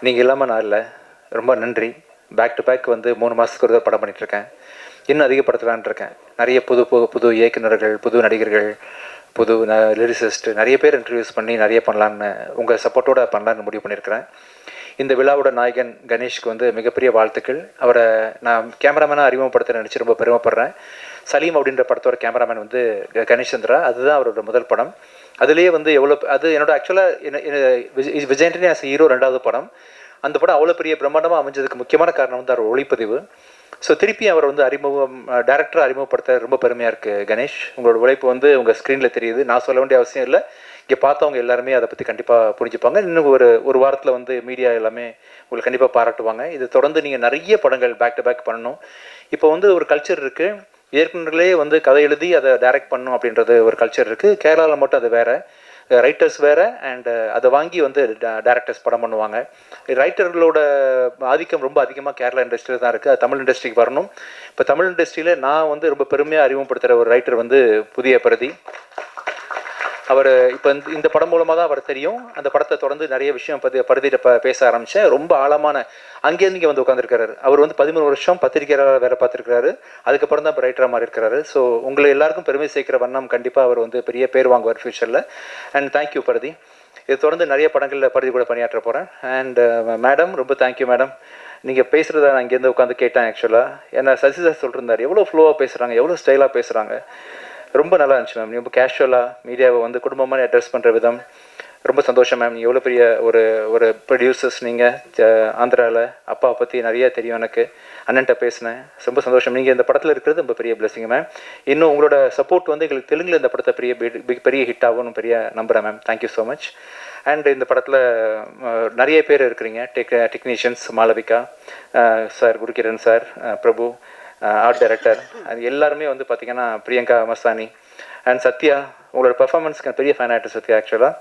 நீங்கள் இல்லாமல் நான் இல்லை. ரொம்ப நன்றி. பேக் டு பேக் வந்து 3 மாதத்துக்கு ஒரு படம் பண்ணிகிட்ருக்கேன். இன்னும் அதிகப்படுத்தலான் இருக்கேன். நிறைய புது இயக்குநர்கள், புது நடிகர்கள், புது லிரிசிஸ்ட் நிறைய பேர் இன்ட்ரடியூஸ் பண்ணி நிறைய பண்ணலான்னு, உங்கள் சப்போர்ட்டோட பண்ணலான்னு முடிவு பண்ணியிருக்கிறேன். இந்த விழாவோட நாயகன் கணேஷ்க்கு வந்து மிகப்பெரிய வாழ்த்துக்கள். அவரை நான் கேமராமேனாக அறிமுகப்படுத்த நினச்சி ரொம்ப பெருமைப்படுறேன். சலீம் அப்படின்ற படத்தோட கேமராமேன் வந்து கணேஷ் சந்திரா. அதுதான் அவரோட முதல் படம். அதுலேயே வந்து அது என்னோட ஆக்சுவலாக விஜயன்டனி ஆஸ் ஹீரோ 2வது படம். அந்த படம் அவ்வளோ பெரிய பிரம்மாண்டமாக அமைஞ்சதுக்கு முக்கியமான காரணம் வந்து அவர் ஒளிப்பதிவு. ஸோ திருப்பி அவர் வந்து டேரக்டராக அறிமுகப்படுத்த ரொம்ப பெருமையாக இருக்குது. கணேஷ், உங்களோட உழைப்பு வந்து உங்கள் ஸ்க்ரீனில் தெரியுது. நான் சொல்ல வேண்டிய அவசியம் இல்லை. இங்கே பார்த்தவங்க எல்லாருமே அதை பற்றி கண்டிப்பாக புரிஞ்சுப்பாங்க. இன்னும் ஒரு வாரத்தில் வந்து மீடியா எல்லாமே உங்களுக்கு கண்டிப்பாக பாராட்டுவாங்க. இது தொடர்ந்து நீங்கள் நிறைய படங்கள் பேக் டு பேக் பண்ணணும். இப்போ வந்து ஒரு கல்ச்சர் இருக்குது. இயக்குநர்களே வந்து கதை எழுதி அதை டைரக்ட் பண்ணணும் அப்படின்றது ஒரு கல்ச்சர் இருக்குது. கேரளாவில் மட்டும் அது வேறு, ரைட்டர்ஸ் வேறு, அண்டு அதை வாங்கி வந்து டேரக்டர்ஸ் படம் பண்ணுவாங்க. ரைட்டர்களோட ஆதிக்கம் ரொம்ப அதிகமாக கேரளா இண்டஸ்ட்ரியில் தான் இருக்குது. அது தமிழ் இண்டஸ்ட்ரிக்கு வரணும். இப்போ தமிழ் இண்டஸ்ட்ரியில் நான் வந்து ரொம்ப பெருமையாக அறிமுகப்படுத்துகிற ஒரு ரைட்டர் வந்து புதிய பிரதி. அவர் இப்போ இந்த படம் மூலமாக தான் அவர் தெரியும். அந்த படத்தை தொடர்ந்து நிறைய விஷயம் பருதியில் பேச ஆரம்பித்தேன். ரொம்ப ஆழமான அங்கேருந்து இங்கே வந்து உட்காந்துருக்காரு. அவர் வந்து 13 வருஷம் பத்திரிகையாளர் வேலை பார்த்துருக்காரு. அதுக்கப்புறம் தான் இப்போ ரைட்டராக மாறி இருக்காரு. ஸோ உங்களை எல்லாருக்கும் பெருமை சேர்க்கிற வண்ணம் கண்டிப்பாக அவர் வந்து பெரிய பேர் வாங்குவார் ஃபியூச்சரில். அண்ட் தேங்க்யூ பருதி. இது தொடர்ந்து நிறைய படங்களில் பருதி கூட பணியாற்ற போகிறேன். அண்ட் மேடம், ரொம்ப தேங்க்யூ மேடம். நீங்கள் பேசுகிறத நான் இங்கேருந்து உட்காந்து கேட்டேன். ஆக்சுவலாக என்ன சசி சார் சொல்லிருந்தார், எவ்வளோ ஃப்ளோவாக பேசுகிறாங்க, எவ்வளோ ஸ்டைலாக பேசுகிறாங்க. ரொம்ப நல்லா இருந்துச்சு மேம். ரொம்ப கேஷுவலாக மீடியாவை வந்து குடும்பமாக அட்ரஸ் பண்ணுற விதம் ரொம்ப சந்தோஷம் மேம். நீங்கள் எவ்வளோ பெரிய ஒரு ப்ரொடியூசர்ஸ். நீங்கள் ஆந்திராவில் அப்பாவை பற்றி நிறைய தெரியும் எனக்கு. அண்ணன்ட்ட பேசினேன். ரொம்ப சந்தோஷம். நீங்கள் இந்த படத்தில் இருக்கிறது ரொம்ப பெரிய பிளெஸிங் மேம். இன்னும் உங்களோட சப்போர்ட் வந்து எங்களுக்கு தெலுங்கில் இந்த படத்தை பெரிய ஹிட் ஆகும்னு பெரிய நம்புகிறேன் ma'am. Thank you so much. And இந்த படத்தில் நிறைய பேர் இருக்கிறீங்க. Technicians Malavika sir, Gurukiran sir, பிரபு ஆர்ட் டைரக்டர், அது எல்லாருமே வந்து பார்த்திங்கன்னா பிரியங்கா மஸ்தானி அண்ட் சத்யா. உங்களோட பெர்ஃபார்மன்ஸ்க்கு பெரிய ஃபேன் ஆகிட்டு சத்யா. ஆக்சுவலாக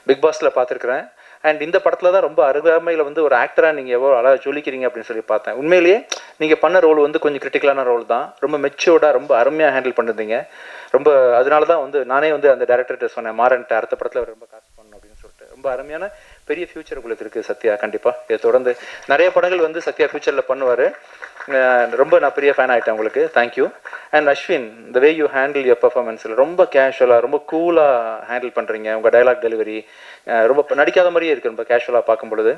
பிக் பாஸில் பார்த்துருக்குறேன். அண்ட் இந்த படத்தில் தான் ரொம்ப அருகாமையில் வந்து ஒரு ஆக்டராக நீங்கள் எவ்வளோ அழகாக ஜொலிக்கிறீங்க அப்படின்னு சொல்லி பார்த்தேன். உண்மையிலேயே நீங்கள் பண்ண ரோல் வந்து கொஞ்சம் கிரிட்டிக்கலான ரோல் தான். ரொம்ப மெச்சூர்டாக ரொம்ப அருமையாக ஹேண்டில் பண்ணிருந்தீங்க. ரொம்ப அதனால தான் வந்து நானே வந்து அந்த டேரக்டர்கிட்ட சொன்னேன், மாறன்ட்டு அடுத்த படத்தில் ரொம்ப காசு பண்ணணும் அப்படின்னு சொல்லிட்டு. ரொம்ப அருமையான பெரிய ஃபியூச்சர் உங்களுக்கு இருக்குது சத்யா. கண்டிப்பாக இதை தொடர்ந்து நிறைய படங்கள் வந்து சத்யா ஃபியூச்சரில் பண்ணுவார். ரொம்ப நான் பெரிய ஃபேன் ஆகிட்டேன் உங்களுக்கு. Thank you. And Ashwin, the way you handle your பர்ஃபார்மன்ஸில் ரொம்ப கேஷுவலாக ரொம்ப கூலாக ஹேண்டில் பண்ணுறீங்க. உங்கள் டைலாக் டெலிவரி ரொம்ப நடிக்காத மாதிரியே இருக்குது ரொம்ப கேஷுவலாக பார்க்கும் பொழுது.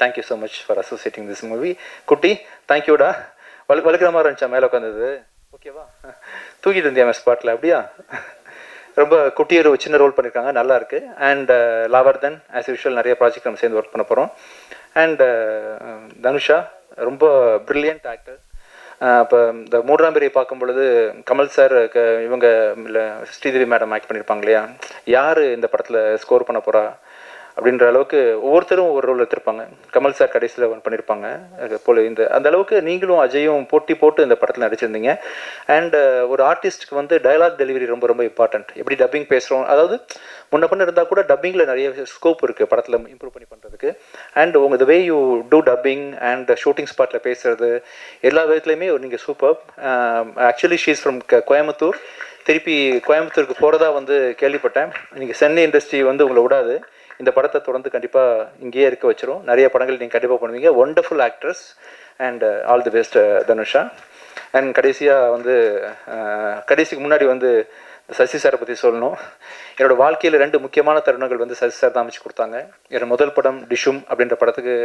Thank you so much for associating this movie. குட்டி, தேங்க்யூடா. வலுக்கிற மாதிரி இருந்துச்சா மேலே உட்காந்தது? ஓகேவா? தூக்கிட்டு இருந்தியா மேம் ஸ்பாட்டில்? அப்படியா? ரொம்ப குட்டி ஒரு சின்ன ரோல் பண்ணியிருக்காங்க, நல்லா இருக்குது. அண்ட் லாவர்தன் ஆஸ் யூஷுவல் நிறைய ப்ராஜெக்ட் நம்ம சேர்ந்து ஒர்க் பண்ண போகிறோம். அண்ட் தனுஷா ரொம்ப ப்ரில்லியன்ட் ஆக்டர். இப்போ இந்த 3ஆம் பிறையை பார்க்கும் பொழுது கமல் சார் இவங்க ஸ்ரீதேவி மேடம் ஆக்ட் பண்ணியிருப்பாங்க இல்லையா, யார் இந்த படத்தில் ஸ்கோர் பண்ண போகிறா அப்படின்ற அளவுக்கு ஒவ்வொருத்தரும் ஒவ்வொரு ரோல் எடுத்திருப்பாங்க. கமல் சார் கடைசியில் ஒன்று பண்ணியிருப்பாங்க போல. அந்த அளவுக்கு நீங்களும் அஜயும் போட்டி போட்டு இந்த படத்தில் நடிச்சிருந்தீங்க. அண்ட் ஒரு ஆர்டிஸ்ட்டுக்கு வந்து டைலாக் டெலிவரி ரொம்ப ரொம்ப இம்பார்ட்டன்ட். எப்படி டப்பிங் பேசுகிறோம், அதாவது முன்ன பண்ண இருந்தால் கூட டப்பிங்கில் நிறைய ஸ்கோப் இருக்குது படத்தில் இம்ப்ரூவ் பண்ணி பண்ணுறதுக்கு. அண்ட் உங்கள் the way you do dubbing and shooting ஸ்பாட்டில் பேசுகிறது எல்லா விதத்துலையுமே நீங்கள் super. Actually she's from Coimbatore. திருப்பி கோயம்புத்தூருக்கு போகிறதா வந்து கேள்விப்பட்டேன். நீங்கள் சென்னை இண்டஸ்ட்ரி வந்து உங்களை விடாது. இந்த படத்தை தொடர்ந்து கண்டிப்பாக இங்கேயே இருக்க வச்சிரும். நிறைய படங்கள் நீங்கள் கண்டிப்பாக பண்ணுவீங்க. Wonderful actress and all the best Dhanusha. And கடைசியாக வந்து கடைசிக்கு முன்னாடி வந்து சசி சாரை பற்றி சொல்லணும். என்னோடய வாழ்க்கையில் 2 முக்கியமான தருணங்கள் வந்து சசி சார் தான் அமைச்சு கொடுத்தாங்க. என்னோடய முதல் படம் டிஷும் அப்படின்ற படத்துக்கு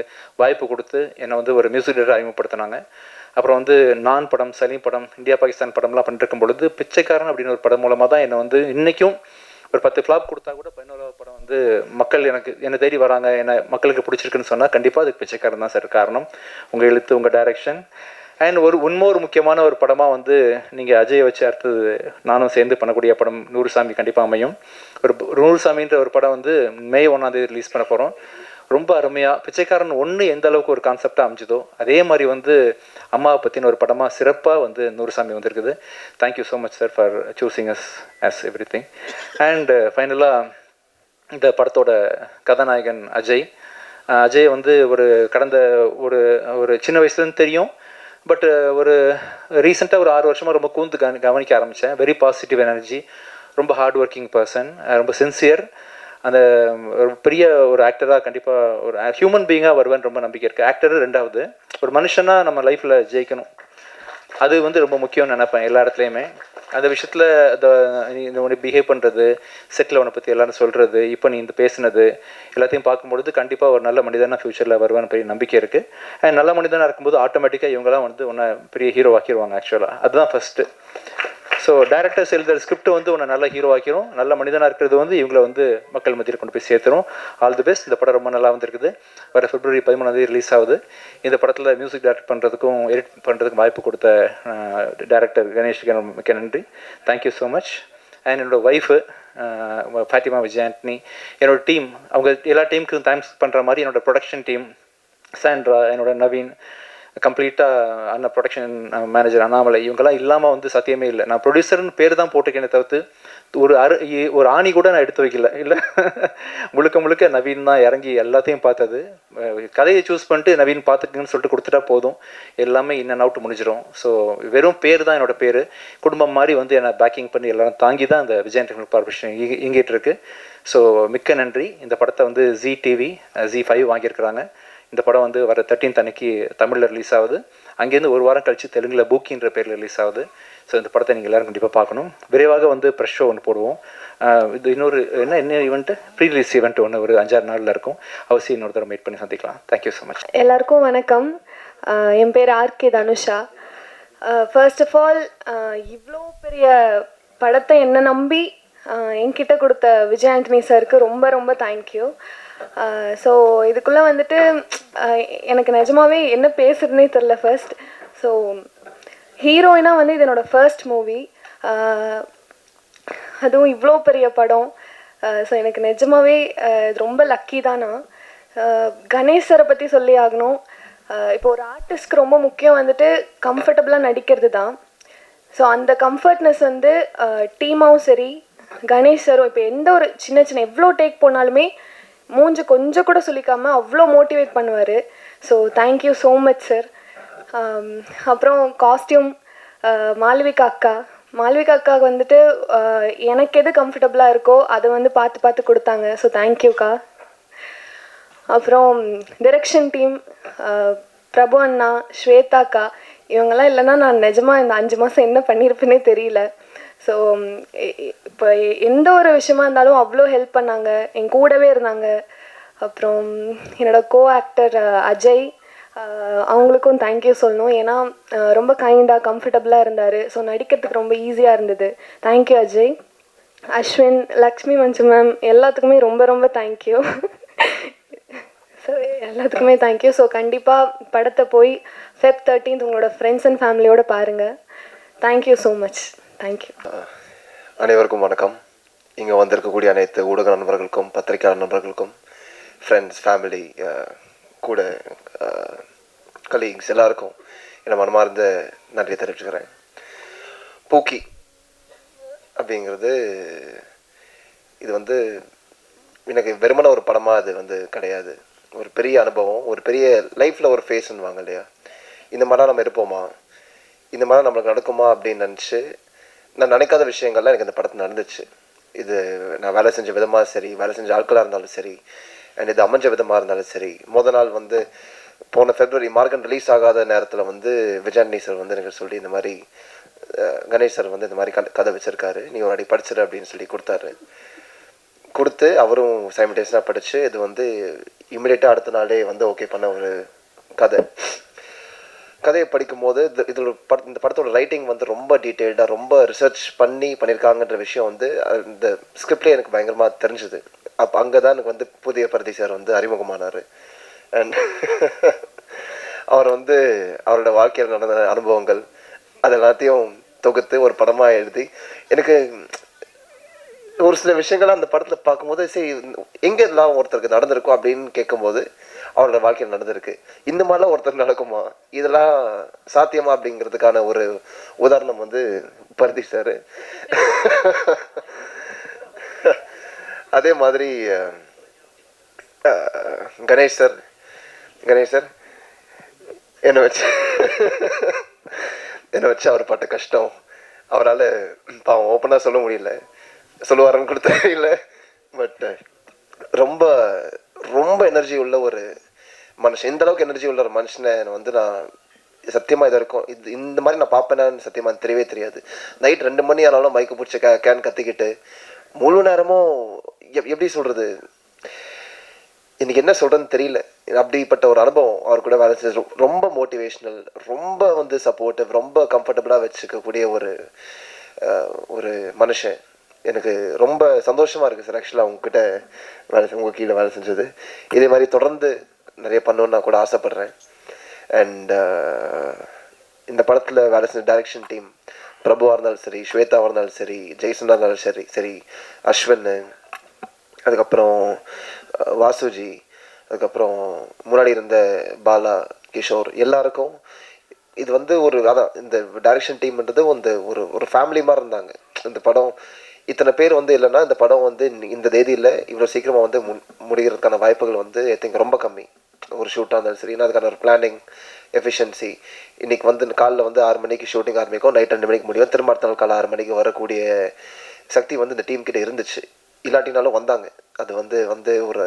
வாய்ப்பு கொடுத்து என்னை வந்து ஒரு மியூசிக் டைரக்டர் அறிமுகப்படுத்தினாங்க. அப்புறம் வந்து நான் படம், சலீம் படம், இந்தியா பாகிஸ்தான் படம்லாம் பண்ணிருக்கும் பொழுது பிச்சைக்காரன் அப்படின்னு ஒரு படம் மூலமாக தான் என்னை வந்து இன்றைக்கும் ஒரு 10 ஃப்ளாப் கொடுத்தா கூட 11வது படம் வந்து மக்கள் என்னை தேடி வராங்க, என்னை மக்களுக்கு பிடிச்சிருக்குன்னு சொன்னால் கண்டிப்பாக அதுக்கு பிச்சைக்காரன் தான் சார் காரணம். உங்கள் எழுத்து, உங்கள் டைரக்ஷன். அண்ட் இன்னொரு முக்கியமான ஒரு படமாக வந்து நீங்கள் அஜயை வச்சு அடுத்தது நானும் சேர்ந்து பண்ணக்கூடிய படம் நூறுசாமி கண்டிப்பாக அமையும். ஒரு நூறுசாமின்ற ஒரு படம் வந்து மே 1ஆம் தேதி ரிலீஸ் பண்ண போகிறோம். ரொம்ப அருமையாக பிச்சைக்காரன் 1 எந்த அளவுக்கு ஒரு கான்செப்டாக அமைஞ்சதோ அதே மாதிரி வந்து அம்மாவை பற்றின ஒரு படமாக சிறப்பாக வந்து நூறுசாமி வந்திருக்குது. Thank you so much sir for choosing us as every and ஃபைனலாக இந்த படத்தோட கதாநாயகன் அஜய் வந்து கடந்த ஒரு சின்ன வயசுலேருந்து தெரியும். பட் ஒரு ரீசெண்டாக ஒரு 6 வருஷமாக ரொம்ப கவனிக்க ஆரம்பித்தேன். வெரி பாசிட்டிவ் எனர்ஜி, ரொம்ப ஹார்ட் ஒர்க்கிங் பர்சன், ரொம்ப சின்சியர். அந்த ஒரு பெரிய ஒரு ஆக்டராக கண்டிப்பாக ஒரு ஹியூமன் பீயிங்காக வருவேன்னு ரொம்ப நம்பிக்கை இருக்குது. ஆக்டர் ரெண்டாவது, ஒரு மனுஷனாக நம்ம லைஃப்பில் ஜெயிக்கணும், அது வந்து ரொம்ப முக்கியம்னு நினைப்பேன் எல்லா இடத்துலையுமே. அந்த விஷயத்தில் இந்த உன்னை பிஹேவ் பண்ணுறது, செட்டில் உன்னை பற்றி எல்லாரும் சொல்கிறது, இப்போ நீ இந்த பேசுனது எல்லாத்தையும் பார்க்கும்பொழுது கண்டிப்பாக ஒரு நல்ல மனிதனாக ஃப்யூச்சரில் வருவான்னு பெரிய நம்பிக்கை இருக்குது. அண்ட் நல்ல மனிதனாக இருக்கும்போது ஆட்டோமேட்டிக்காக இவங்களாம் வந்து உன்னை பெரிய ஹீரோ ஆக்கிடுவாங்க. ஆக்சுவலாக அதுதான் ஃபஸ்ட்டு. ஸோ டேரக்டர்ஸ் எழுதுகிற ஸ்கிரிப்ட் வந்து உன்னை நல்ல ஹீரோ ஆக்கிரும். நல்ல மனிதனாக இருக்கிறது வந்து இவங்களை வந்து மக்கள் மத்தியில் கொண்டு போய் சேர்த்துரும். All the best. இந்த படம் ரொம்ப நல்லா வந்துருக்குது. வர February 13 ரிலீஸ் ஆகுது. இந்த படத்தில் மியூசிக் டைரக்ட் பண்ணுறதுக்கும் எடிட் பண்ணுறதுக்கும் வாய்ப்பு கொடுத்த டேரக்டர் கணேஷ்க்கு மிக்க நன்றி. Thank you so much. அண்ட் என்னோடய ஒய்ஃபு ஃபாத்திமா விஜய் ஆண்டனி, என்னோடய டீம், அவங்க எல்லா டீமுக்கும் தேங்க்ஸ் பண்ணுற மாதிரி என்னோடய ப்ரொடக்ஷன் டீம், சாண்ட்ரா, என்னோட நவீன், கம்ப்ளீட்டாக அண்ணன் ப்ரொடக்ஷன் மேனேஜர் அண்ணாமலை, இவங்கெல்லாம் இல்லாமல் வந்து சத்தியமே இல்லை. நான் ப்ரொடியூசர்னு பேர் தான் போட்டுக்கேனே தவிர்த்து ஒரு ஆணி கூட நான் எடுத்து வைக்கல. இல்லை, முழுக்க நவீன் தான் இறங்கி எல்லாத்தையும் பார்த்தது. கதையை சூஸ் பண்ணிட்டு நவீன் பார்த்துக்குங்கன்னு சொல்லிட்டு கொடுத்துட்டா போதும், எல்லாமே இன் அண்ட் அவுட் முடிஞ்சிடும். ஸோ வெறும் பேர் தான் என்னோடய பேர். குடும்பம் மாதிரி வந்து என்னை பேக்கிங் பண்ணி எல்லாரும் தாங்கி தான் இந்த விஜய் டெக்னிக்கல் கார்பரேஷன் இயங்கிட்டு இருக்கு. ஸோ மிக்க நன்றி. இந்த படத்தை வந்து ஜி டிவி Z5 வாங்கியிருக்கிறாங்க. இந்த படம் வந்து வர 13th அன்னைக்கு தமிழில் ரிலீஸ் ஆகுது. அங்கேருந்து ஒரு வாரம் கழித்து தெலுங்கில் பூக்கின்ற பேரில் ரிலீஸ் ஆகுது. ஸோ இந்த படத்தை நீங்கள் எல்லோரும் கண்டிப்பாக பார்க்கணும். விரைவாக வந்து ப்ரெஷ் ஷோ ஒன்று போடுவோம். இது இன்னொரு என்ன ஈவெண்ட்டு, ப்ரீ ரிலீஸ் ஈவெண்ட் ஒன்று ஒரு 5-6 நாளில் இருக்கும். அவசியம் இன்னொரு தடவை மீட் பண்ணி சந்திக்கலாம். Thank you so much. எல்லாருக்கும் வணக்கம். என் பேர் RK Dhanusha. First of all, இவ்வளோ பெரிய படத்தை என்ன நம்பி என்கிட்ட கொடுத்த விஜய் ஆண்டனி சாருக்கு ரொம்ப ரொம்ப தேங்க்யூ. ஸோ இதுக்குள்ளே வந்துட்டு எனக்கு நிஜமாவே என்ன பேசுறதுனே தெரில ஃபர்ஸ்ட். ஸோ ஹீரோயினாக வந்து இது என்னோடய ஃபர்ஸ்ட் மூவி, அதுவும் இவ்வளோ பெரிய படம். ஸோ எனக்கு நிஜமாவே ரொம்ப லக்கி தான். நான் கணேஷ் சாரை பற்றி சொல்லி ஆகணும். இப்போ ஒரு ஆர்டிஸ்ட்க்கு ரொம்ப முக்கியம் வந்துட்டு கம்ஃபர்டபுளாக நடிக்கிறது தான். ஸோ அந்த கம்ஃபர்ட்னஸ் வந்து டீமாவும் சரி, கணேஷ் சாரும் இப்போ எந்த ஒரு சின்ன எவ்வளோ டேக் போனாலுமே மூஞ்சி கொஞ்சம் கூட சொல்லிக்காமல் அவ்வளோ மோட்டிவேட் பண்ணுவார். So thank you so much sir. அப்புறம் காஸ்டியூம் மாளவிகா அக்கா வந்துட்டு எனக்கு எது கம்ஃபர்டபுளாக இருக்கோ அதை வந்து பார்த்து கொடுத்தாங்க. ஸோ தேங்க்யூக்கா. அப்புறம் டிரெக்ஷன் டீம் பிரபு அண்ணா, ஸ்வேதாக்கா, இவங்கெல்லாம் இல்லைன்னா நான் நிஜமாக இந்த 5 மாதம் என்ன பண்ணியிருப்பேனே தெரியல. ஸோ இப்போ எந்த ஒரு விஷயமா இருந்தாலும் அவ்வளோ ஹெல்ப் பண்ணாங்க, என் கூடவே இருந்தாங்க. அப்புறம் என்னோடய கோ ஆக்டர் அஜய், அவங்களுக்கும் தேங்க்யூ சொல்லணும். ஏன்னா ரொம்ப கைண்டாக கம்ஃபர்டபுளாக இருந்தார். ஸோ நடிக்கிறதுக்கு ரொம்ப ஈஸியாக இருந்தது. தேங்க்யூ அஜய். அஸ்வின், லக்ஷ்மி மஞ்சு மேம், எல்லாத்துக்குமே ரொம்ப ரொம்ப தேங்க்யூ. ஸோ எல்லாத்துக்குமே தேங்க்யூ. ஸோ கண்டிப்பாக படத்தை போய் Feb 13 உங்களோட ஃப்ரெண்ட்ஸ் அண்ட் ஃபேமிலியோடு பாருங்கள். Thank you so much. தேங்க்யூ. அனைவருக்கும் வணக்கம். இங்கே வந்திருக்கக்கூடிய அனைத்து ஊடக நண்பர்களுக்கும், பத்திரிகையாளர் நண்பர்களுக்கும், ஃப்ரெண்ட்ஸ், ஃபேமிலி, கூட கலீக்ஸ் எல்லாருக்கும் என்னை மனமார்ந்த நன்றியை தெரிவிச்சுக்கிறேன். பூக்கி அப்படிங்கிறது இது வந்து எனக்கு வெறுமன ஒரு படமாக அது வந்து கிடையாது. ஒரு பெரிய அனுபவம், ஒரு பெரிய லைஃப்பில் ஒரு ஃபேஸ்ன்னு வாங்க இல்லையா, இந்த மாதிரிலாம் நம்ம இருப்போமா, இந்த மாதிரி நம்மளுக்கு நடக்குமா அப்படின்னு நினச்சி நான் நினைக்காத விஷயங்கள்லாம் எனக்கு இந்த படத்தில் நடந்துச்சு. இது நான் வேலை செஞ்ச விதமாக சரி, வேலை செஞ்ச ஆட்களாக இருந்தாலும் சரி, அண்ட் இது அமைஞ்ச விதமாக இருந்தாலும் சரி. நாள் வந்து போன February மார்கன் ரிலீஸ் ஆகாத நேரத்தில் வந்து விஜயாண்டனி சார் வந்து எனக்கு சொல்லி இந்த மாதிரி கணேஷ் சார் வந்து இந்த மாதிரி கதை வச்சுருக்காரு, நீ ஒரு அடி படிச்சிரு அப்படின்னு சொல்லி கொடுத்து அவரும் சைமல்டேனியஸாக படித்து இது வந்து இமிடியேட்டாக அடுத்த நாளே வந்து ஓகே பண்ண ஒரு கதையை படிக்கும்போது இந்த படத்தோட ரைட்டிங் வந்து ரொம்ப டீட்டெயில்டாக, ரொம்ப ரிசர்ச் பண்ணியிருக்காங்கன்ற விஷயம் வந்து இந்த ஸ்கிரிப்ட்லேயே எனக்கு பயங்கரமாக தெரிஞ்சுது. அப்போ அங்கே தான் எனக்கு வந்து புதிய பரதி சார் வந்து அறிமுகமானார். அண்ட் அவர் வந்து அவரோட வாழ்க்கையில் நடந்த அனுபவங்கள் அது எல்லாத்தையும் தொகுத்து ஒரு படமாக எழுதி எனக்கு ஒரு சில விஷயங்கள்லாம் அந்த படத்தில் பார்க்கும்போது சரி எங்கே எல்லாம் ஒருத்தருக்கு நடந்திருக்கும் அப்படின்னு கேட்கும்போது அவரோட வாழ்க்கையில் நடந்திருக்கு. இந்த மாதிரிலாம் ஒருத்தர் நடக்குமா, இதெல்லாம் சாத்தியமா அப்படிங்கிறதுக்கான ஒரு உதாரணம் வந்து பரதி சார். அதே மாதிரி கணேஷ் சார் என்னை வச்சு அவர் பட்ட கஷ்டம் அவரால் பாவம் ஓப்பனாக சொல்ல முடியல, சொல்லுவாருன்னு கூட தெரியல. பட் ரொம்ப ரொம்ப எனர்ஜி உள்ள ஒரு மனுஷன். இந்த அளவுக்கு எனர்ஜி உள்ள ஒரு மனுஷனை வந்து நான் சத்தியமாக இது வரைக்கும் இந்த மாதிரி நான் பார்ப்பேன்னு சத்தியமாக தெரியவே தெரியாது. நைட் 2 மணி ஆனாலும் மைக்கு பிடிச்ச கேன் கத்திக்கிட்டு முழு நேரமும் எப்படி சொல்கிறது, இன்னைக்கு என்ன சொல்கிறதுன்னு தெரியல. அப்படிப்பட்ட ஒரு அனுபவம் அவர் கூட வேலை செஞ்சு ரொம்ப மோட்டிவேஷ்னல், ரொம்ப வந்து சப்போர்ட்டிவ், ரொம்ப கம்ஃபர்டபுளாக வச்சுக்கக்கூடிய ஒரு மனுஷன். எனக்கு ரொம்ப சந்தோஷமாக இருக்குது சார் ஆக்சுவலாக உங்ககிட்ட உங்கள் கீழே வேலை செஞ்சது. இதே மாதிரி தொடர்ந்து நிறைய பண்ணணுன்னு நான் கூட ஆசைப்பட்றேன். அண்ட் இந்த படத்தில் வேலை செஞ்ச டைரக்ஷன் டீம் பிரபுவாக இருந்தாலும் சரி, ஸ்வேதாவாக இருந்தாலும் சரி, ஜெய்சனாக இருந்தாலும் சரி, அஸ்வின், அதுக்கப்புறம் வாசுஜி, அதுக்கப்புறம் முன்னாடி இருந்த பாலா, கிஷோர், எல்லாருக்கும் இது வந்து அதான் இந்த டைரக்ஷன் டீம்ன்றது ஒரு ஃபேமிலி மாதிரி இருந்தாங்க. இந்த படம் இத்தனை பேர் வந்து இல்லைன்னா இந்த படம் வந்து இந்த தேதியில் இவ்வளோ சீக்கிரமாக வந்து முடிகிறதுக்கான வாய்ப்புகள் வந்து ஐ திங்க் ரொம்ப கம்மி. ஒரு ஷூட்டாக இருந்தாலும் சரி, அதுக்கான ஒரு பிளானிங் எஃபிஷியன்சி. இன்றைக்கி வந்து காலைல வந்து 6 மணிக்கு ஷூட்டிங் ஆரம்பிக்கும், நைட் 2 மணிக்கு முடியும், திரும்ப அடுத்த நாள் காலை 6 மணிக்கு வரக்கூடிய சக்தி வந்து இந்த டீம் கிட்ட இருந்துச்சு. இல்லாட்டினாலும் வந்தாங்க. அது வந்து ஒரு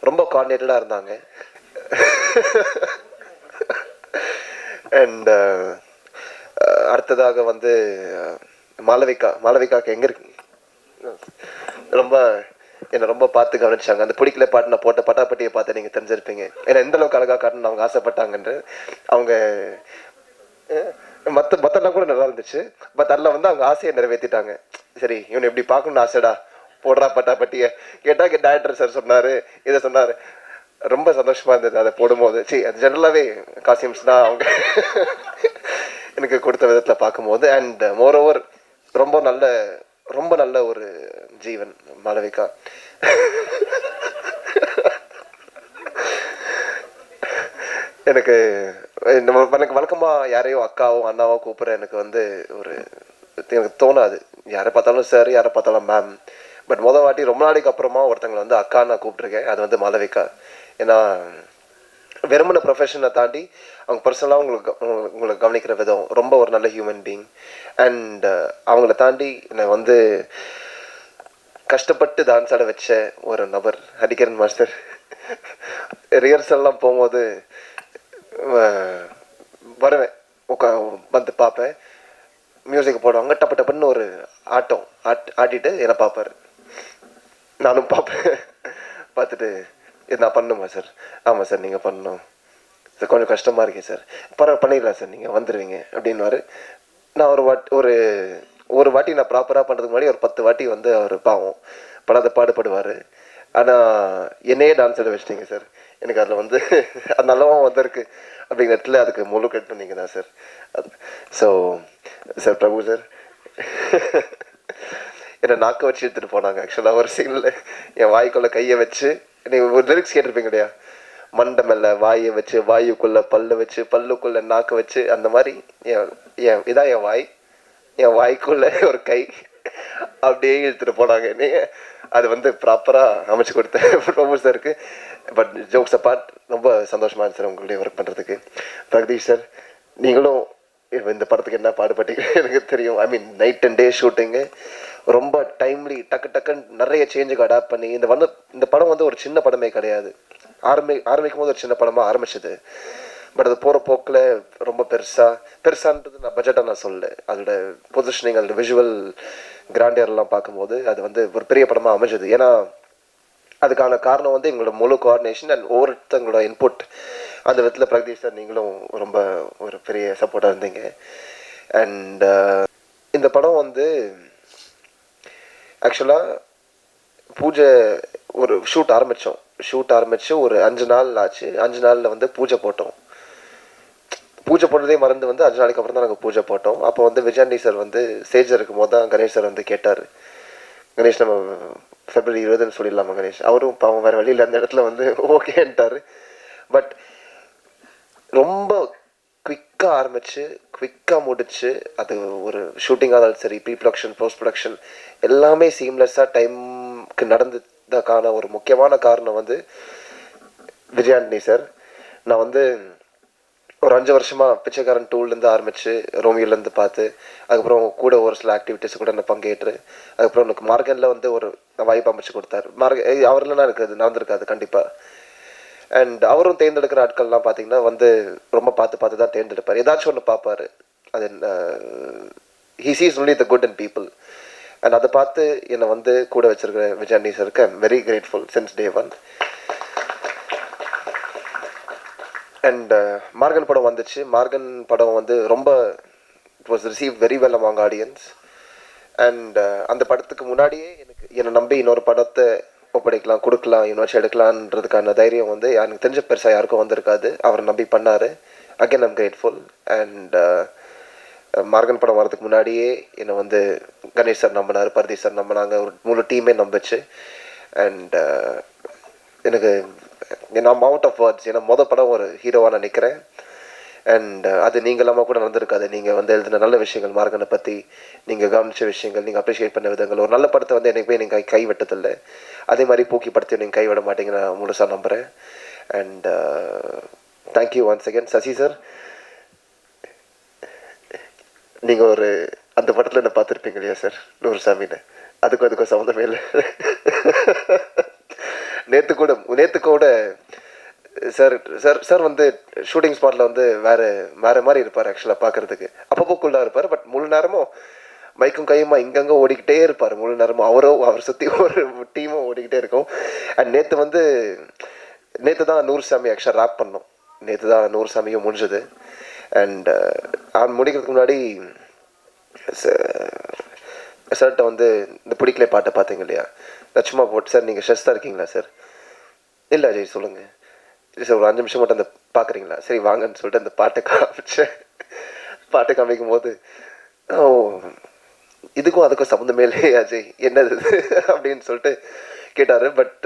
ரொம்ப கோஆர்டினேட்டடாக இருந்தாங்க. அண்ட் அடுத்ததாக வந்து மாளவிகாக்கு எங்கே இருக்கு ரொம்ப என்னை ரொம்ப பார்த்து கவனிச்சாங்க. அந்த பிடிக்கல பாட்டு நான் போட்ட பட்டாப்பட்டியை பார்த்து நீங்கள் தெரிஞ்சிருப்பீங்க. ஏன்னா எந்த அளவுக்கு அழகாக காட்டணும்னு அவங்க ஆசைப்பட்டாங்கன்று. அவங்க மற்றெல்லாம் கூட நல்லா இருந்துச்சு. பட் அதில் வந்து அவங்க ஆசையை நிறைவேற்றிட்டாங்க. சரி இவனை எப்படி பார்க்கணும்னு ஆசைடா, போடுறா பட்டாப்பட்டியை கேட்டால் டைரக்டர் சார் சொன்னார், இதை சொன்னார். ரொம்ப சந்தோஷமாக இருந்தது அதை போடும்போது. அது ஜென்ரலாகவே காஸ்டியூம்ஸ் தான் அவங்க எனக்கு கொடுத்த விதத்தில் பார்க்கும்போது. அண்ட் மோரோவர் ரொம்ப நல்ல ஒரு ஜீவன் மாளவிகா. எனக்கு வழக்கமாக யாரையோ அக்காவோ அண்ணாவோ கூப்பிட்ற எனக்கு வந்து எனக்கு தோணாது. யாரை பார்த்தாலும் சார், யாரை பார்த்தாலும் மேம். பட் வாட்டி ரொம்ப நாளைக்கு அப்புறமா ஒருத்தங்களை வந்து அக்கா நான் கூப்பிட்ருக்கேன். அது வந்து மாளவிகா. ஏன்னா வெறுமன ப்ரொஃபஷனை தாண்டி அவங்க பர்சனலாக உங்களை கவனிக்கிற விதம் ரொம்ப ஒரு நல்ல ஹியூமன் பீயிங். அண்ட் அவங்கள தாண்டி என்னை வந்து கஷ்டப்பட்டு டான்ஸ் ஆட வச்ச ஒரு நபர் ஹரிகரன் மாஸ்டர். ரிஹர்சல்லாம் போகும்போது வருவேன், வந்து பார்ப்பேன், மியூசிக் போடுவாங்க, டப்புன்னு ஒரு ஆட்டிட்டு என்னை பார்ப்பார். நானும் பார்ப்பேன். பார்த்துட்டு இது நான் பண்ணணுமா சார்? ஆமாம் சார் நீங்கள் பண்ணணும் சார், கொஞ்சம் கஷ்டமாக இருக்கேன் சார், பண்ணிடலாம் சார், நீங்கள் வந்துடுவீங்க அப்படின்வாரு. நான் ஒரு வாட்டி நான் ப்ராப்பராக பண்ணுறதுக்கு முன்னாடி ஒரு 10 வாட்டி வந்து அவர் பாவம் படாத பாடுபடுவார். ஆனால் என்னையே டான்ஸ் ஆட வச்சிட்டிங்க சார். எனக்கு அதில் வந்து அது நல்லாவும் வந்திருக்கு அப்படிங்கிற இடத்துல அதுக்கு முழு கட் நீங்கள் தான் சார். ஸோ சார் பிரபு சார் என்னை நாக்க வச்சு எடுத்துகிட்டு போனாங்க. ஆக்சுவலாக ஒரு சீனில் என் வாய்க்குள்ளே கையை வச்சு, நீங்கள் ஒரு லிரிக்ஸ் கேட்டிருப்பீங்க இல்லையா, மண்டை மேலே வாயை வச்சு, வாயுக்குள்ளே பல்லு வச்சு, பல்லுக்குள்ளே நாக்க வச்சு, அந்த மாதிரி இதான் என் வாய், என் வாய்க்குள்ளே ஒரு கை அப்படியே இழுத்துட்டு போனாங்க. நீங்கள் அது வந்து ப்ராப்பராக அமைச்சு கொடுத்தேன் பிரபு சாருக்கு. பட் ஜோக்ஸ் அப்பார்ட் ரொம்ப சந்தோஷமாக இருந்துச்சு சார் உங்களுடைய ஒர்க் பண்ணுறதுக்கு. பிரகதீஷ் சார், நீங்களும் இந்த படத்துக்கு என்ன பாடுபட்டீங்க எனக்கு தெரியும். ஐ மீன் நைட் அண்ட் டே ஷூட்டிங்கு, ரொம்ப டைம்லி டக்குன்னு நிறைய சேஞ்சுக்கு அடாப்ட் பண்ணி இந்த படம் வந்து ஒரு சின்ன படமே கிடையாது. ஆரம்பிக்கும் போது ஒரு சின்ன படமாக ஆரம்பிச்சது. பட் அது போகிற போக்கில் ரொம்ப பெருசான்றது நான் பட்ஜெட்டாக நான் சொல்லலை. அதோட பொசிஷனிங், அதோட விஷுவல் கிராண்டியர்லாம் பார்க்கும்போது அது வந்து ஒரு பெரிய படமாக அமைஞ்சது. ஏன்னா அதுக்கான காரணம் வந்து எங்களோட முழு கோஆர்டினேஷன் அண்ட் ஒவ்வொருத்தங்களோட இன்புட். அந்த விதத்தில் பிரகதீஷ் சார் நீங்களும் ரொம்ப ஒரு பெரிய சப்போர்ட்டாக இருந்தீங்க. அண்ட் இந்த படம் வந்து ஆக்சுவலாக பூஜை ஒரு ஷூட் ஆரம்பித்து ஒரு 5 நாள் ஆச்சு. 5 நாளில் வந்து பூஜை போட்டோம். பூஜை போட்டதே மறந்து வந்து 5 நாளைக்கு அப்புறம் தான் நாங்கள் பூஜை போட்டோம். அப்போ வந்து விஜயாண்டி சார் வந்து ஸ்டேஜில் இருக்கும் போது தான் கணேஷ் சார் வந்து கேட்டார், கணேஷ் நம்ம February 20 சொல்லிடலாமா கணேஷ்? அவரும் பாவம் வேறு வழியில் அந்த இடத்துல வந்து ஓகேன்ட்டார். பட் ரொம்ப குவிக்காக ஆரம்பித்து குவிக்காக முடிச்சு, அது ஒரு ஷூட்டிங்காக இருந்தாலும் சரி, ப்ரீ ப்ரொடக்ஷன், போஸ்ட் ப்ரொடக்ஷன் எல்லாமே சீம்லெஸ்ஸாக டைமுக்கு நடந்ததுக்கான ஒரு முக்கியமான காரணம் வந்து விஜயாண்டி சார். நான் வந்து ஒரு 5 வருஷமாக பிச்சைக்காரன் டூல்லேருந்து ஆரம்பித்து ரோமியோலேருந்து பார்த்து அதுக்கப்புறம் கூட ஒரு சில ஆக்டிவிட்டீஸ் கூட நான் பங்கேற்று அதுக்கப்புறம் எனக்கு மார்கனில் வந்து ஒரு வாய்ப்பு அமைச்சு கொடுத்தாரு. அவர்லாம் எனக்கு அது நடந்திருக்காது கண்டிப்பாக. அண்ட் அவரும் தேர்ந்தெடுக்கிற ஆட்கள்லாம் பார்த்தீங்கன்னா வந்து ரொம்ப பார்த்து தான் தேர்ந்தெடுப்பார். ஏதாச்சும் ஒன்று பார்ப்பார். அது he sees only the good in people. And அதை பார்த்து என்னை வந்து கூட வச்சிருக்கிற விஜய் அண்ணி சருக்கு I am very grateful since day one. And Maargan படம் வந்துச்சு. மார்கன் படம் வந்து ரொம்ப it was receive very well among audience. And அந்த படத்துக்கு முன்னாடியே என்னை நம்பி இன்னொரு படத்தை ஒப்படைக்கலாம், கொடுக்கலாம், இன்னொரு எடுக்கலான்றதுக்கான தைரியம் வந்து எனக்கு தெரிஞ்ச பெருசாக யாருக்கும் வந்திருக்காது. அவரை நம்பி பண்ணார். Again I'm grateful. And Maargan படம் வரதுக்கு முன்னாடியே என்னை வந்து கணேஷ் சார் நம்பினார், பரதீஷ் சார் நம்பினாங்க, ஒரு முழு டீமே நம்பிச்சு. அண்ட் எனக்கு நான் அவுட் ஆஃப் வேர்ட்ஸ். ஏன்னா படம் ஒரு ஹீரோவாக நான் நிற்கிறேன். அண்ட் அது நீங்கள் இல்லாமல் கூட நடந்திருக்காது. நீங்கள் வந்து எழுதின நல்ல விஷயங்கள், மார்கனை பற்றி நீங்கள் கவனித்த விஷயங்கள், நீங்கள் அப்ரிஷியேட் பண்ண விதங்கள், ஒரு நல்ல படத்தை வந்து எனக்கு போய் நீங்கள் கைவிட்டதில்லை. அதே மாதிரி பூக்கி படத்தையும் நீங்கள் கைவிட மாட்டீங்கன்னு நான் முழுசாக நம்புகிறேன். And thank you once again. Sasi sir, நீங்கள் ஒரு அந்த படத்தில் என்ன பார்த்துருப்பீங்க இல்லையா சார், நூறுசாமின்னு? அதுக்கும் சம்மந்தமே இல்லை. நேற்று கூட சார் சார் சார் வந்து ஷூட்டிங் ஸ்பாட்டில் வந்து வேறு மாதிரி இருப்பார். ஆக்சுவலாக பார்க்குறதுக்கு அப்பப்போ குள்ளாக இருப்பார். பட் முழு நேரமும் மைக்கும் கையுமா இங்கங்கே ஓடிக்கிட்டே இருப்பார். முழு நேரமும் அவர் சுற்றி ஒரு டீமும் ஓடிக்கிட்டே இருக்கும். அண்ட் நேற்று தான் நூறுசாமி ஆக்சுவலாக ரேப் பண்ணோம். நேற்று தான் நூறுசாமியும் முடிஞ்சது. அண்ட் முடிக்கிறதுக்கு முன்னாடி சார்கிட்ட வந்து இந்த பிடிக்கலை பாட்டை பார்த்தீங்க இல்லையா, சும்மா போட்டு சார் நீங்கள் ஸ்ட்ரெஸ்ஸாக இருக்கீங்களா சார்? இல்லை அஜய் சொல்லுங்கள். இல்லை சார் ஒரு 5 நிமிஷம் மட்டும் அந்த பார்க்குறீங்களா? சரி வாங்கன்னு சொல்லிட்டு அந்த பாட்டை காமிச்சேன். பாட்டை காமிக்கும் போது ஓ இதுக்கும் அதுக்கும் சம்மந்தமே இல்லையே அஜய், என்னது அப்படின்னு சொல்லிட்டு கேட்டார். பட்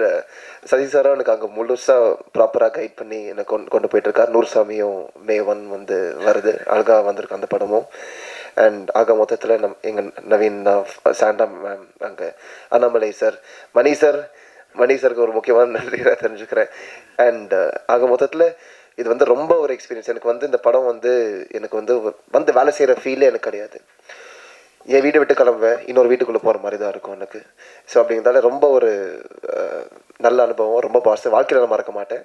சசி சாரும் எனக்கு அங்கே முழுசாக ப்ராப்பராக கைட் பண்ணி என்னை கொண்டு போயிட்டுருக்கார். நூறுசாமியும் மே 1 வந்து வருது, அழகாக வந்திருக்கு அந்த படமும். அண்ட் ஆக மொத்தத்தில் எங்கள் நவீன் சாண்டா மேம், அங்கே அண்ணாமலை சார், மணி சாருக்கு ஒரு முக்கியமான நன்றி நான் தெரிஞ்சுக்கிறேன். அண்ட் ஆக மொத்தத்தில் இது வந்து ரொம்ப ஒரு எக்ஸ்பீரியன்ஸ். எனக்கு வந்து இந்த படம் வந்து எனக்கு வந்து வேலை செய்கிற ஃபீலே எனக்கு கிடையாது. என் வீட்டை விட்டு கிளம்புவேன், இன்னொரு வீட்டுக்குள்ளே போகிற மாதிரி தான் இருக்கும் எனக்கு. ஸோ அப்படிங்கிறதால ரொம்ப ஒரு நல்ல அனுபவம், ரொம்ப பாசம், வாழ்க்கையில் நான் மறக்க மாட்டேன்.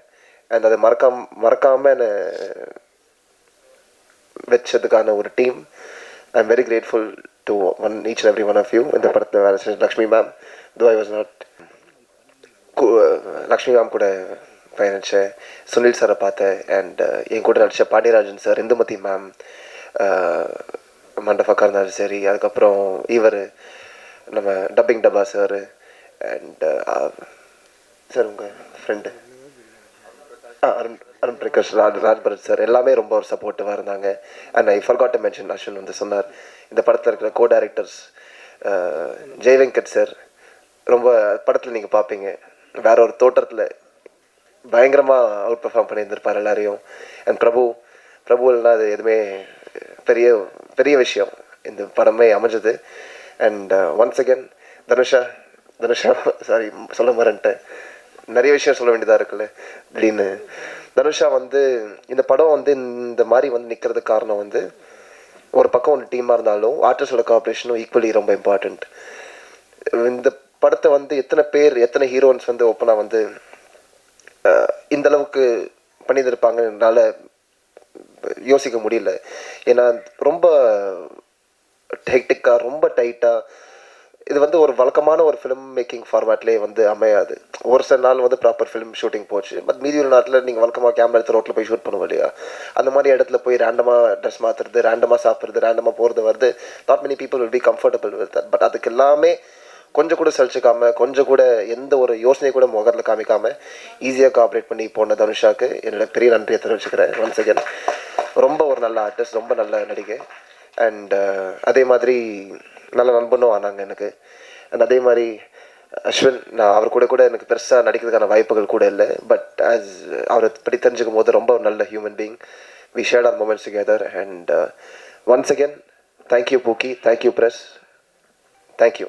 அண்ட் அதை மறக்காமல் என்னை வச்சதுக்கான ஒரு team. I am very grateful to each and every one of you. இந்த படத்தில் வேலை செஞ்ச லக்ஷ்மி மேம், தோ I was not Lakshmi ma'am கூட பயணித்தேன். சுனில் சாரை பார்த்தேன். அண்ட் என் கூட நடித்த பாண்டியராஜன் சார், இந்துமதி மேம், மண்டபக்கா இருந்தாலும் சரி. அதுக்கப்புறம் இவர் நம்ம டப்பிங் டப்பா சார். அண்ட் சார் உங்கள் ஃப்ரெண்டு அருண் பிரகாஷ், ராஜ்பரத் சார், எல்லாமே ரொம்ப ஒரு சப்போர்ட்டிவாக இருந்தாங்க. And I forgot to mention, Ashwin வந்து சொன்னார், இந்த படத்தில் இருக்கிற கோ டைரக்டர்ஸ் ஜெய் வெங்கட் சார், ரொம்ப படத்தில் நீங்கள் பார்ப்பீங்க வேற ஒரு தோற்றத்தில் பயங்கரமாக அவுட் பெர்ஃபார்ம் பண்ணியிருந்திருப்பார் எல்லாரையும். அண்ட் பிரபு இல்லைனா அது எதுவுமே பெரிய விஷயம் இந்த படமே அமைஞ்சது. And once again Dhanusha sorry சொல்ல மாறேன்ட்டேன், நிறைய விஷயம் சொல்ல வேண்டியதாக இருக்குல்ல அப்படின்னு. தனுஷா வந்து இந்த படம் வந்து இந்த மாதிரி வந்து நிற்கிறதுக்கு காரணம் வந்து ஒரு பக்கம் ஒரு டீமாக இருந்தாலும் ஆர்டிஸ்டோட கோஆப்ரேஷனும் ஈக்குவலி ரொம்ப இம்பார்ட்டண்ட். இந்த படத்தை வந்து எத்தனை ஹீரோயின்ஸ் வந்து ஓப்பனாக வந்து இந்த அளவுக்கு பண்ணியிருப்பாங்க என்னால் யோசிக்க முடியல. ஏன்னா ரொம்ப ஹெக்டிக்காக, ரொம்ப டைட்டாக, இது வந்து ஒரு வழக்கமான ஒரு ஃபிலிம் மேக்கிங் ஃபார்மேட்லேயே வந்து அமையாது. ஒரு சில நாள் வந்து ப்ராப்பர் ஃபிலிம் ஷூட்டிங் போச்சு. பட் மீதி ஒரு நாட்டில் நீங்கள் வழக்கமாக கேமரா எடுத்து ரோட்டில் போய் ஷூட் பண்ணுவோம் இல்லையா, அந்த மாதிரி இடத்துல போய் ரேண்டமாக ட்ரெஸ் மாற்றுறது, ரேண்டமாக சாப்பிட்றது, ரேண்டமாக போகிறது வருது. Not many people will be comfortable with that. But அதுக்கு எல்லாமே கொஞ்சம் கூட சலிச்சுக்காம, கொஞ்சம் கூட எந்த ஒரு யோசனை கூட முகத்தில் காமிக்காமல் ஈஸியாக கோஆப்ரேட் பண்ணி போன தனுஷாவுக்கு என்னோட பெரிய நன்றியை தெரிவிச்சுக்கிறேன். ஒன்ஸ் அகேன் ரொம்ப ஒரு நல்ல ஆர்டிஸ்ட், ரொம்ப நல்ல நடிகை. அண்ட் அதே மாதிரி நல்ல நண்பனும் ஆனாங்க எனக்கு. அண்ட் அதே மாதிரி அஸ்வின், நான் அவர் கூட எனக்கு பெருசாக நடிக்கிறதுக்கான வாய்ப்புகள் கூட இல்லை. பட் அவரை பற்றி தெரிஞ்சுக்கும் போது ரொம்ப ஒரு நல்ல human being. We shared our moments together. And once again thank you pookie, thank you press, thank you.